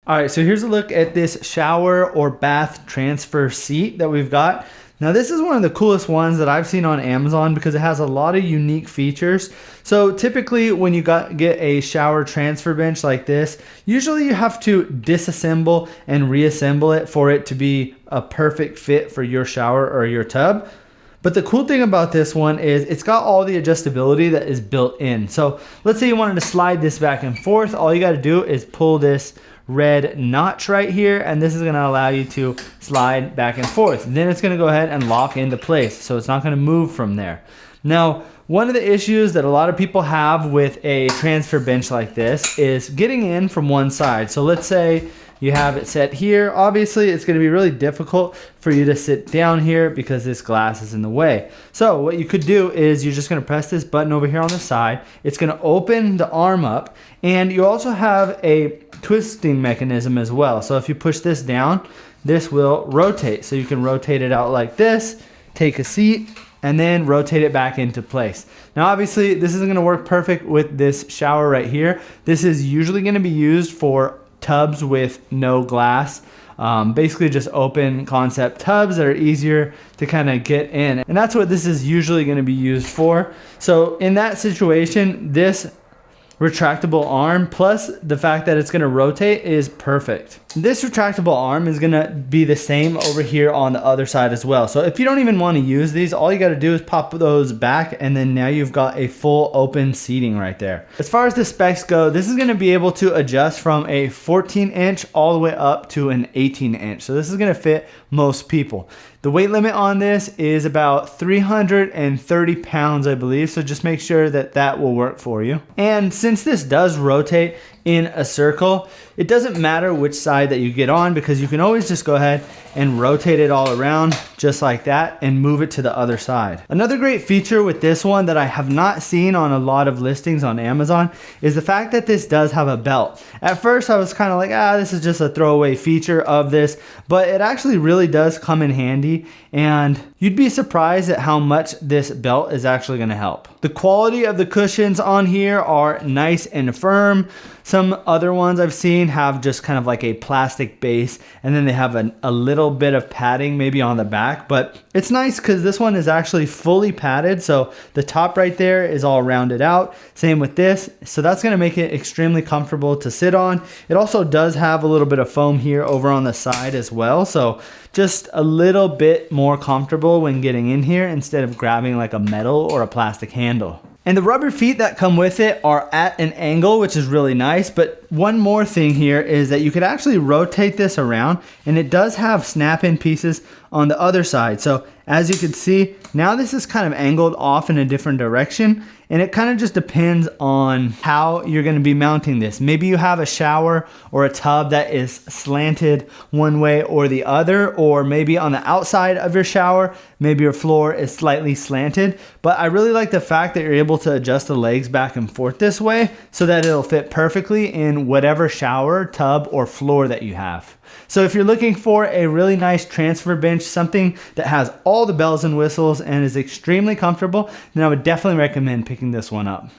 All right, so here's a look at this shower or bath transfer seat that we've got. Now this is one of the coolest ones that I've seen on Amazon because it has a lot of unique features. So typically when you get a shower transfer bench like this, usually you have to disassemble and reassemble it for it to be a perfect fit for your shower or your tub. But the cool thing about this one is it's got all the adjustability that is built in. So let's say you wanted to slide this back and forth. All you got to do is pull this red notch right here, and this is going to allow you to slide back and forth. Then it's going to go ahead and lock into place, so it's not going to move from there. Now, one of the issues that a lot of people have with a transfer bench like this is getting in from one side. So let's say you have it set here. Obviously, it's going to be really difficult for you to sit down here because this glass is in the way. So what you could do is you're just going to press this button over here on the side. It's going to open the arm up, and you also have a twisting mechanism as well. So if you push this down, this will rotate. So you can rotate it out like this, take a seat, and then rotate it back into place. Now obviously this isn't going to work perfect with this shower right here. This is usually going to be used for tubs with no glass. Basically just open concept tubs that are easier to kind of get in. And that's what this is usually going to be used for. So in that situation, this retractable arm plus the fact that it's going to rotate is perfect. This retractable arm is going to be the same over here on the other side as well. So if you don't even want to use these, all you got to do is pop those back, and then now you've got a full open seating right there. As far as the specs go, this is going to be able to adjust from a 14-inch all the way up to an 18-inch. So this is going to fit most people. The weight limit on this is about 330 pounds, I believe. So just make sure that that will work for you. And since this does rotate in a circle, it doesn't matter which side that you get on because you can always just go ahead and rotate it all around just like that and move it to the other side. Another great feature with this one that I have not seen on a lot of listings on Amazon is the fact that this does have a belt. At first I was kind of like, this is just a throwaway feature of this, but it actually really does come in handy, and you'd be surprised at how much this belt is actually going to help. The quality of the cushions on here are nice and firm. Some other ones I've seen have just kind of like a plastic base, and then they have a little bit of padding maybe on the back, but it's nice because this one is actually fully padded. So the top right there is all rounded out. Same with this. So that's going to make it extremely comfortable to sit on. It also does have a little bit of foam here over on the side as well. So just a little bit more comfortable when getting in here instead of grabbing like a metal or a plastic handle. And the rubber feet that come with it are at an angle, which is really nice. But one more thing here is that you could actually rotate this around, and it does have snap-in pieces on the other side. So as you can see, now this is kind of angled off in a different direction, and it kind of just depends on how you're going to be mounting this. Maybe you have a shower or a tub that is slanted one way or the other, or maybe on the outside of your shower, maybe your floor is slightly slanted. But I really like the fact that you're able to adjust the legs back and forth this way so that it'll fit perfectly in whatever shower, tub, or floor that you have. So if you're looking for a really nice transfer bench, something that has all the bells and whistles and is extremely comfortable, then I would definitely recommend picking this one up.